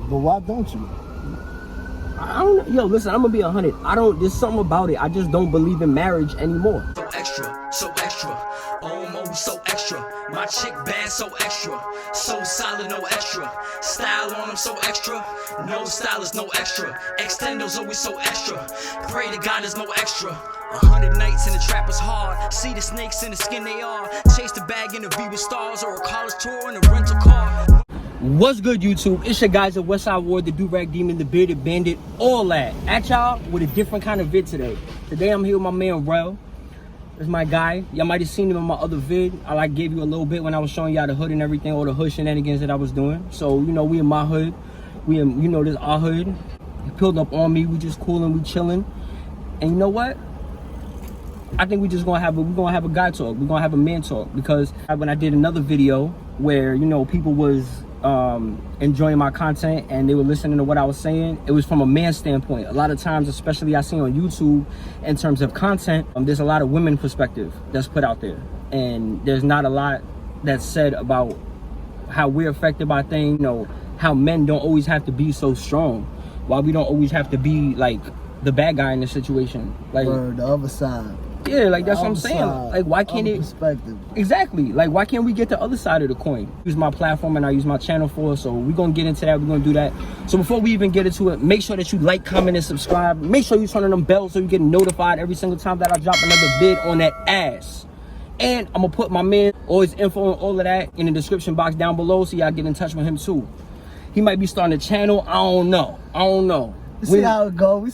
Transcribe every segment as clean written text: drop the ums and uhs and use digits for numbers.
But why don't you? I don't. Yo, listen, I'm gonna be 100. There's something about it. I just don't believe in marriage anymore. So extra, almost so extra. My chick bad, so extra. So solid, no extra. Style on them, so extra. No style is no extra. Extendo's always so extra. Pray to God there's no extra. 100 nights in the trap is hard. See the snakes in the skin they are. Chase the bag in the V with stars or a college tour in a rental car. What's good, YouTube? It's your guys at Westside Ward, the do-rag demon, the bearded bandit, all that. At y'all with a different kind of vid today. Today I'm here with my man Rel. That's my guy. Y'all might have seen him in my other vid. I gave you a little bit when I was showing y'all the hood and everything, all the hood shenanigans that I was doing. So, you know, we in my hood. We in, you know, this our hood. He pulled up on me. We just coolin', we chilling. And you know what? I think we're gonna have a guy talk. We're gonna have a man talk, because when I did another video where, you know, people was enjoying my content and they were listening to what I was saying, it was from a man's standpoint. A lot of times, especially I see on YouTube, in terms of content, there's a lot of women perspective that's put out there, and there's not a lot that's said about how we're affected by things, you know, how men don't always have to be so strong, why we don't always have to be like the bad guy in the situation, like the other side. Yeah, like that's what I'm saying. Like, why can't it? Perspective. Exactly. Like, why can't we get the other side of the coin? Use my platform and I use my channel for, so we're gonna get into that. We're gonna do that. So before we even get into it, make sure that you like, comment, and subscribe. Make sure you turn on them bells so you get notified every single time that I drop another vid on that ass. And I'm gonna put my man, all his info and all of that in the description box down below, so y'all get in touch with him too. He might be starting a channel. I don't know. We see how it go.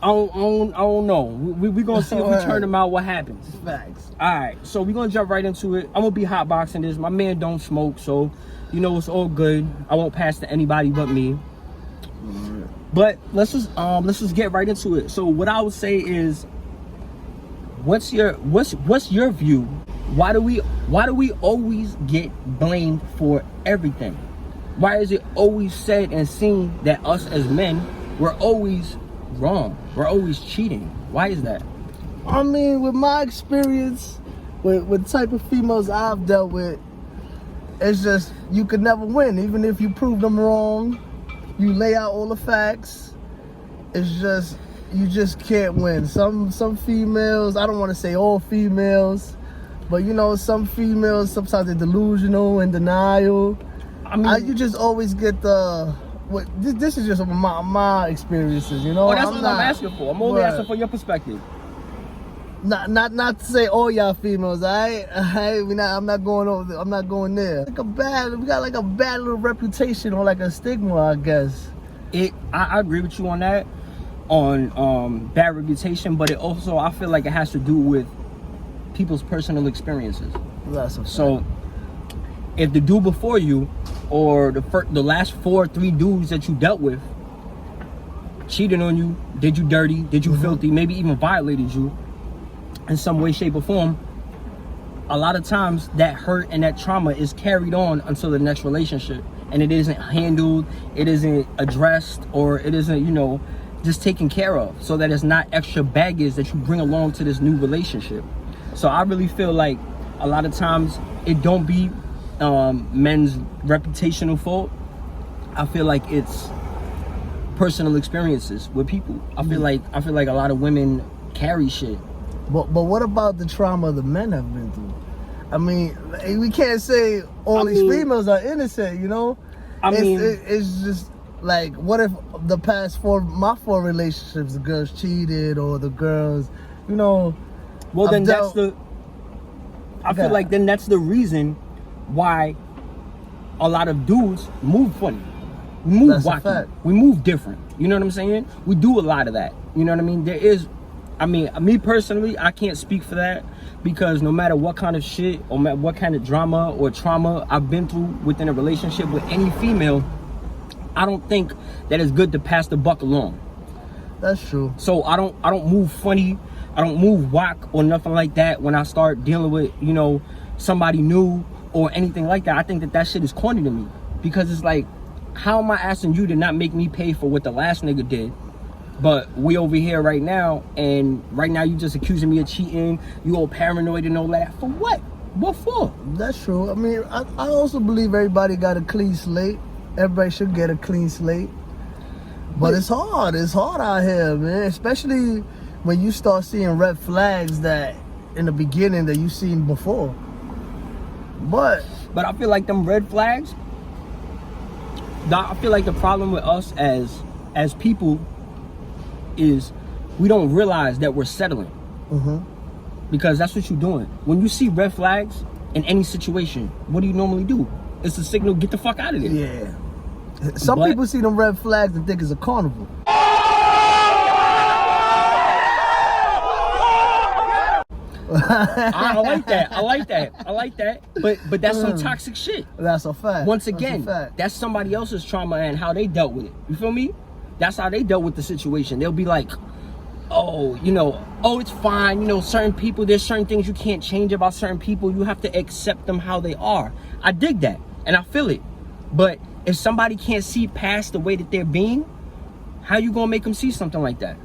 I don't know. We gonna see if we turn them out, what happens. Facts. Alright, so we're gonna jump right into it. I'm gonna be hotboxing this. My man don't smoke, so you know it's all good. I won't pass to anybody but me. But let's just get right into it. So what I would say is, what's your view? Why do we always get blamed for everything? Why is it always said and seen that us as men, we're always wrong, we're always cheating? Why is that? I mean, with my experience, with the type of females I've dealt with, it's just, you could never win. Even if you prove them wrong, you lay out all the facts, it's just, you just can't win. Some females, I don't want to say all females, but you know, some females, sometimes they're delusional and denial. I mean, you just always get the... This is just my experiences, you know. Oh, that's what I'm asking for. I'm only asking for your perspective. Not to say all y'all females. I'm not going there. We got like a bad little reputation, or like a stigma, I guess. I agree with you on that, on bad reputation, but it also, I feel like it has to do with people's personal experiences. That's a fact. So if the dude before you, or the last 3 dudes that you dealt with, cheated on you, did you dirty, did you filthy, maybe even violated you in some way, shape, or form, a lot of times that hurt and that trauma is carried on until the next relationship, and it isn't handled, it isn't addressed, or it isn't, you know, just taken care of, so that it's not extra baggage that you bring along to this new relationship. So I really feel like a lot of times it don't be men's reputational fault. I feel like it's personal experiences with people. I feel like a lot of women carry shit. But what about the trauma the men have been through? I mean, we can't say all these females are innocent, you know. It's just like, what if the past my 4 relationships, the girls cheated, or the girls, you know. Well, then I feel like then that's the reason why a lot of dudes move funny. We move wacky. We move different. You know what I'm saying? We do a lot of that. You know what I mean? Me personally, I can't speak for that, because no matter what kind of shit or what kind of drama or trauma I've been through within a relationship with any female, I don't think that it's good to pass the buck along. That's true. So I don't move funny. I don't move whack or nothing like that when I start dealing with, you know, somebody new or anything like that. I think that shit is corny to me, because it's like, how am I asking you to not make me pay for what the last nigga did? But we over here right now, and right now you just accusing me of cheating, you all paranoid and all that. For what? What for? That's true. I mean, I also believe everybody got a clean slate. Everybody should get a clean slate. But it's hard. It's hard out here, man. Especially when you start seeing red flags that in the beginning that you seen before. But I feel like them red flags, I feel like the problem with us as people is we don't realize that we're settling. Because that's what you're doing. When you see red flags in any situation, what do you normally do? It's a signal, get the fuck out of there. yeah. Some people see them red flags and think it's a carnival. I like that. I like that. But that's some toxic shit. That's a fact. Once again, that's somebody else's trauma and how they dealt with it. You feel me? That's how they dealt with the situation. They'll be like, oh, it's fine. Certain people, there's certain things you can't change about certain people. You have to accept them how they are. I dig that and I feel it. But if somebody can't see past the way that they're being, how you gonna make them see something like that?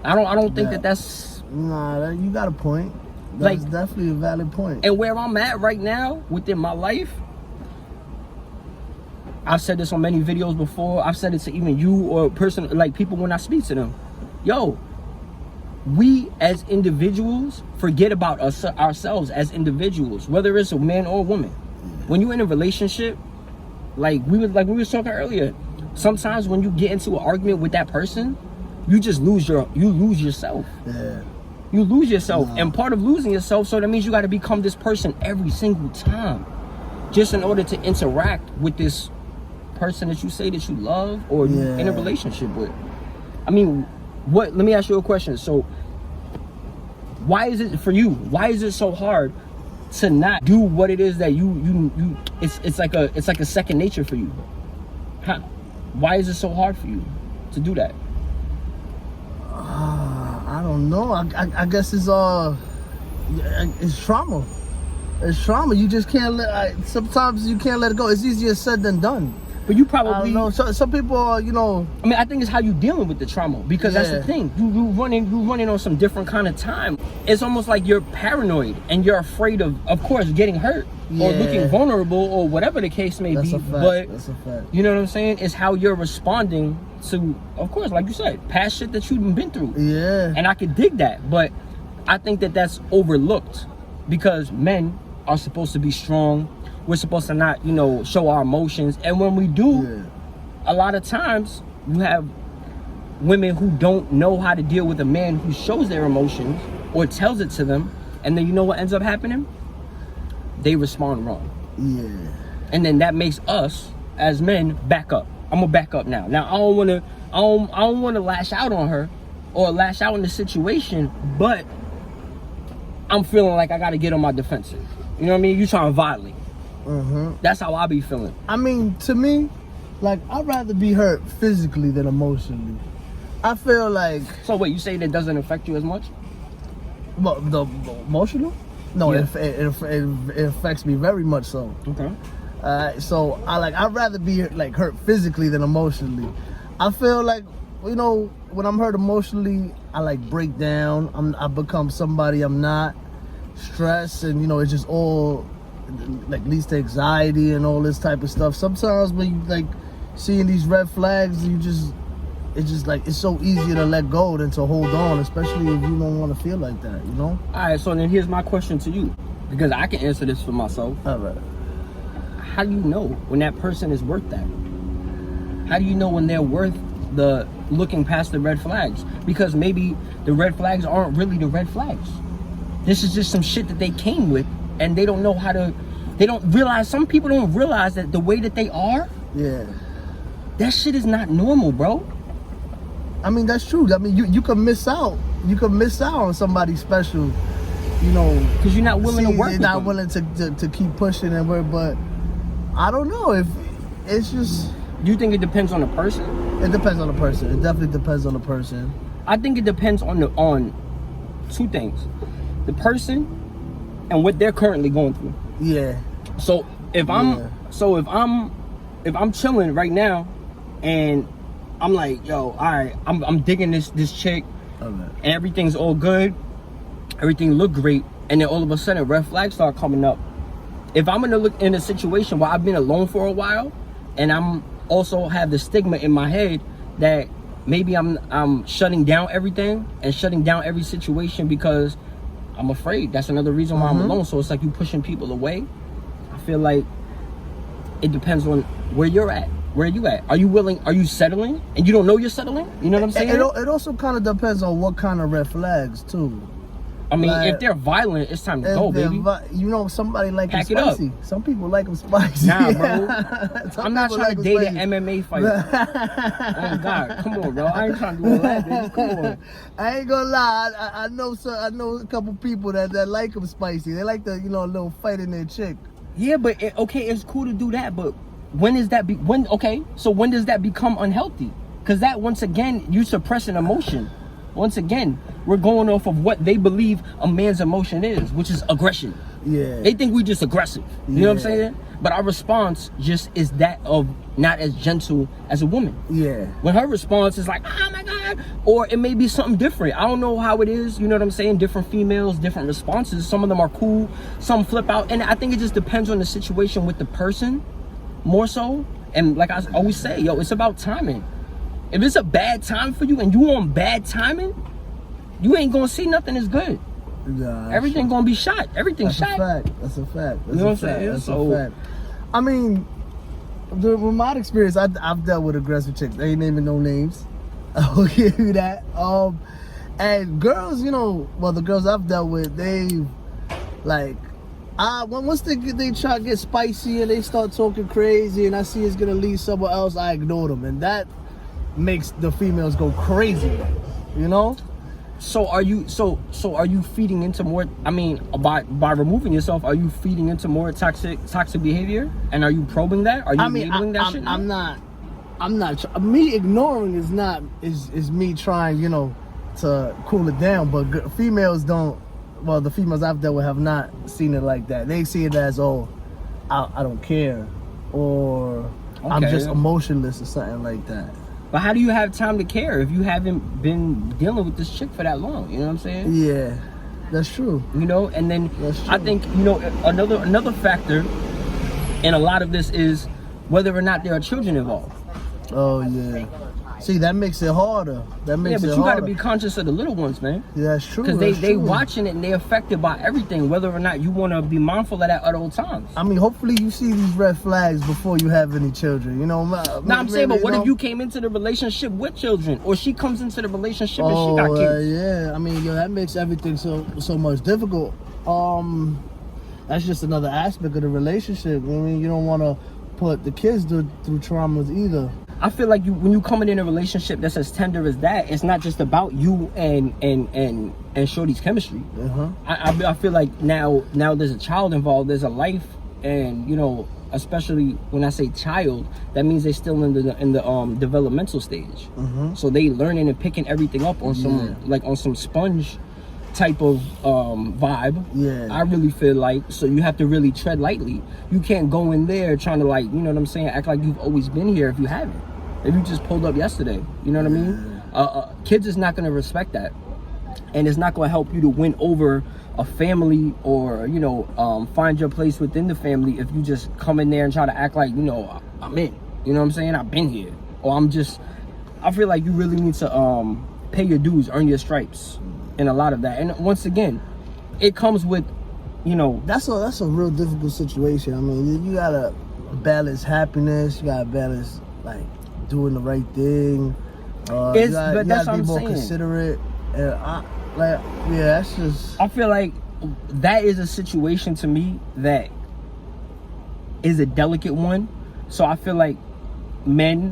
I don't think that's. Nah, you got a point. That's definitely a valid point. And where I'm at right now within my life, I've said this on many videos before. I've said it to even you or person, like people when I speak to them. Yo, we as individuals forget about ourselves as individuals, whether it's a man or a woman. When you're in a relationship, like we were talking earlier, sometimes when you get into an argument with that person, you just lose yourself. Yeah. You lose yourself. And part of losing yourself, so that means you got to become this person every single time, just in order to interact with this person that you say that you love or you're in a relationship with. I mean, let me ask you a question. So why is it for you? Why is it so hard to not do what it is that you it's like a second nature for you? Why is it so hard for you to do that? I don't know. I guess it's trauma. It's trauma. You just can't sometimes you can't let it go. It's easier said than done. But you probably, I don't know. Some people are, I mean, I think it's how you dealing with the trauma, because that's the thing. You running on some different kind of time. It's almost like you're paranoid and you're afraid of course, getting hurt or looking vulnerable or whatever the case may be. But that's a fact. You know what I'm saying? It's how you're responding to, of course, like you said, past shit that you've been through. Yeah. And I could dig that, but I think that that's overlooked because men are supposed to be strong. We're supposed to not, show our emotions. And when we do, a lot of times you have women who don't know how to deal with a man who shows their emotions or tells it to them. And then you know what ends up happening? They respond wrong. Yeah. And then that makes us as men back up. I'm gonna back up now. Now I don't want to lash out on her or lash out in the situation, but I'm feeling like I got to get on my defensive. You know what I mean? You trying to violate. That's how I be feeling. I mean, to me, like, I'd rather be hurt physically than emotionally. I feel like... So wait, you say that doesn't affect you as much? The emotional? No, Yeah. it affects me very much so. Okay. So I'd rather be like hurt physically than emotionally. I feel like, when I'm hurt emotionally, I break down. I become somebody I'm not. Stress and it's just all leads to anxiety and all this type of stuff. Sometimes when you seeing these red flags, it's so easier to let go than to hold on, especially if you don't want to feel like that, All right, so then here's my question to you, because I can answer this for myself. All right. How do you know when that person is worth that? How do you know when they're worth the looking past the red flags? Because maybe the red flags aren't really the red flags. This is just some shit that they came with, and they don't know how to. Some people don't realize that the way that they are. Yeah. That shit is not normal, bro. I mean, that's true. I mean, you can miss out. You can miss out on somebody special, because you're not willing to work. You're not willing to keep pushing and work. But I don't know if it's just. Do you think it depends on the person? It depends on the person. It definitely depends on the person. I think it depends on two things: the person and what they're currently going through. Yeah. So if I'm chilling right now, and I'm like, yo, all right, I'm digging this chick, and everything's all good, everything look great, and then all of a sudden red flags start coming up. If I'm gonna look in a situation where I've been alone for a while, and I'm also have the stigma in my head that maybe I'm shutting down everything and shutting down every situation because I'm afraid. That's another reason why I'm alone. So it's like you pushing people away. I feel like it depends on where you're at. Where are you at? Are you willing? Are you settling? And you don't know you're settling? You know what I'm saying? It also kind of depends on what kind of red flags too. I mean, like, if they're violent, it's time to go, baby. You know, somebody like them Pack it up. spicy. Some people like them spicy. Nah, bro. I'm not trying to date spicy. an MMA fighter. Oh God, come on, bro. I ain't trying to do all that, baby. Come on. I ain't gonna lie. I know a couple people that like them spicy. They like the, you know, a little fight in their chick. Yeah, but okay, it's cool to do that, but when does that when does that become unhealthy? Because that, once again, you suppress an emotion. Once again, we're going off of what they believe a man's emotion is, which is aggression. Yeah. They think we just aggressive. You know what I'm saying? But our response just is that of not as gentle as a woman. Yeah. When her response is like, oh my God, or it may be something different. I don't know how it is, you know what I'm saying? Different females, different responses. Some of them are cool, some flip out. And I think it just depends on the situation with the person more so. And like I always say, yo, it's about timing. If it's a bad time for you and you on bad timing, you ain't gonna see nothing as good. Nah, everything gonna be shot. Everything's shot. That's a fact. You know what I'm saying? That's a fact. I mean, with my experience, I've dealt with aggressive chicks. They ain't naming no names. I will give you that. And girls, you know, well, the girls I've dealt with, they like, once they try to get spicy and they start talking crazy, and I see it's gonna lead somewhere else, I ignore them, and that makes the females go crazy, you know. So are you feeding into more? I mean, by removing yourself, are you feeding into more toxic behavior? And are you probing that? Are you enabling that shit? I'm not. Me ignoring is me trying, you know, to cool it down. But females don't. Well, the females I've dealt with have not seen it like that. They see it as, oh, I don't care, or I'm just emotionless or something like that. But how do you have time to care if you haven't been dealing with this chick for that long? You know what I'm saying? Yeah, that's true. You know, and then I think, you know, another factor in a lot of this is whether or not there are children involved. Oh yeah. See, that makes it harder. But you got to be conscious of the little ones, man. Yeah, that's true. Because they watching it and they affected by everything, whether or not you want to be mindful of that at all times. I mean, hopefully you see these red flags before you have any children. You know, I'm saying, but what if you came into the relationship with children, or she comes into the relationship and she got kids? Yeah, I mean, that makes everything so much difficult. That's just another aspect of the relationship. I mean, you don't want to put the kids through traumas either. I feel like when you come in a relationship that's as tender as that, it's not just about you and shorty's chemistry. I feel like now there's a child involved, there's a life, and you know, especially when I say child, that means they're still in the developmental stage. So they learning and picking everything up on some sponge type of vibe. Yeah, I really feel like, so you have to really tread lightly. You can't go in there trying to, like, you know what I'm saying, act like you've always been here if you haven't. If you just pulled up yesterday, you know what I mean? Kids is not going to respect that, and it's not going to help you to win over a family or, you know, find your place within the family if you just come in there and try to act like, you know, I'm in. You know what I'm saying? I've been here, or I feel like you really need to pay your dues, earn your stripes, and a lot of that. And once again, it comes with, you know, that's a real difficult situation. I mean, you gotta balance happiness, you gotta balance like doing the right thing. You gotta be more considerate. And that's just. I feel like that is a situation to me that is a delicate one. So I feel like men,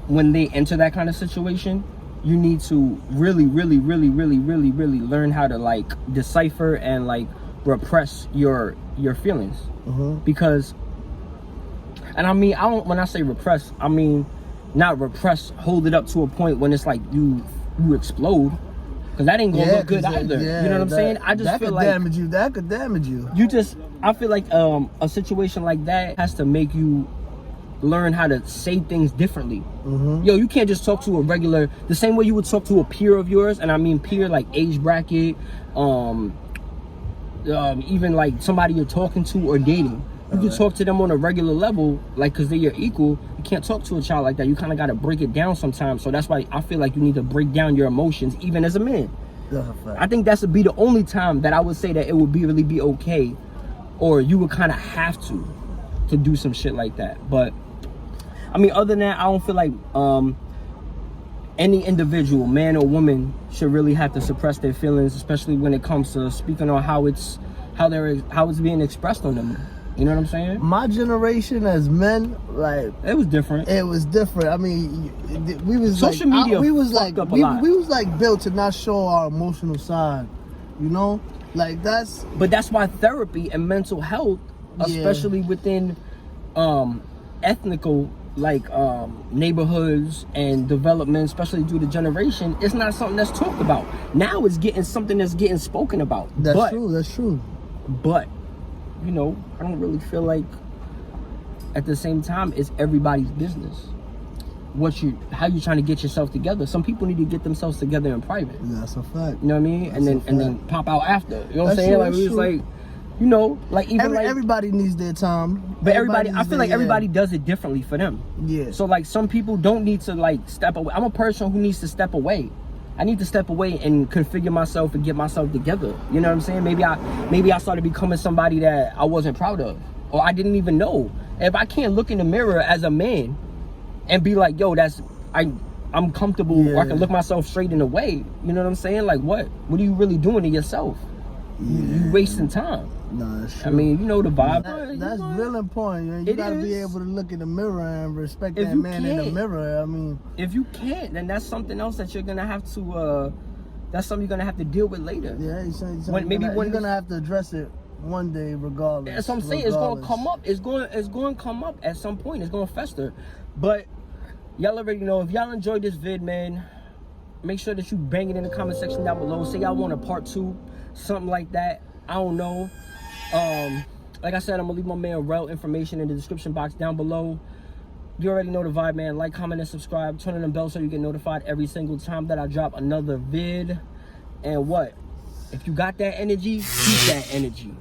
when they enter that kind of situation, you need to really learn how to like decipher and like repress your feelings. Because, and I mean, when I say repress, I mean not repress, hold it up to a point when it's like you explode, because that ain't gonna look good either. You know what I'm saying? I just feel like that could damage you. I feel like a situation like that has to make you learn how to say things differently. Yo, you can't just talk to the same way you would talk to a peer of yours, and I mean peer like age bracket, even like somebody you're talking to or dating. You can talk to them on a regular level, like, because they're your equal. You can't talk to a child like that. You kind of got to break it down sometimes. So that's why I feel like you need to break down your emotions, even as a man. That's a fact. I think that's would be the only time that I would say that it would really be okay, or you would kind of have to do some shit like that. But I mean, other than that, I don't feel like any individual, man or woman, should really have to suppress their feelings, especially when it comes to speaking on how it's being expressed on them. You know what I'm saying? My generation as men, like, It was different. it was different. I mean, we was Social like, media we was fucked like, up a lot. we was like built to not show our emotional side. You know, like that's. But that's why therapy and mental health, especially within ethnical neighborhoods and development, especially due to generation, it's not something that's talked about. Now it's getting something that's getting spoken about. That's true. That's true. But you know, I don't really feel like at the same time it's everybody's business. How you trying to get yourself together? Some people need to get themselves together in private. That's a fact. You know what I mean? That's and then pop out after. You know what I'm saying? True, Like, it's like, you know, like even everybody needs their time. but I feel like everybody does it differently for them. Yeah. So like some people don't need to like step away. I'm a person who needs to step away. I need to step away and configure myself and get myself together. You know what I'm saying? Maybe I started becoming somebody that I wasn't proud of, or I didn't even know. If I can't look in the mirror as a man and be like, yo, I'm comfortable, or I can look myself straight in the way. You know what I'm saying? Like, what are you really doing to yourself? You wasting time. No, that's true. I mean, you know the vibe. That's real important. Man. You gotta be able to look in the mirror and respect that man in the mirror. I mean, if you can't, then that's something else that you're gonna have to. That's something you're gonna have to deal with later. Yeah, you're gonna have to address it one day, regardless. That's what I'm saying. It's gonna come up. It's going to come up at some point. It's gonna fester. But y'all already know. If y'all enjoyed this vid, man, make sure that you bang it in the comment section down below. Say y'all want a part 2, something like that. I don't know. Like I said, I'm gonna leave my man Rel information in the description box down below. You already know the vibe, man. Like, comment, and subscribe. Turn on the bell so you get notified every single time that I drop another vid. And what? If you got that energy, keep that energy.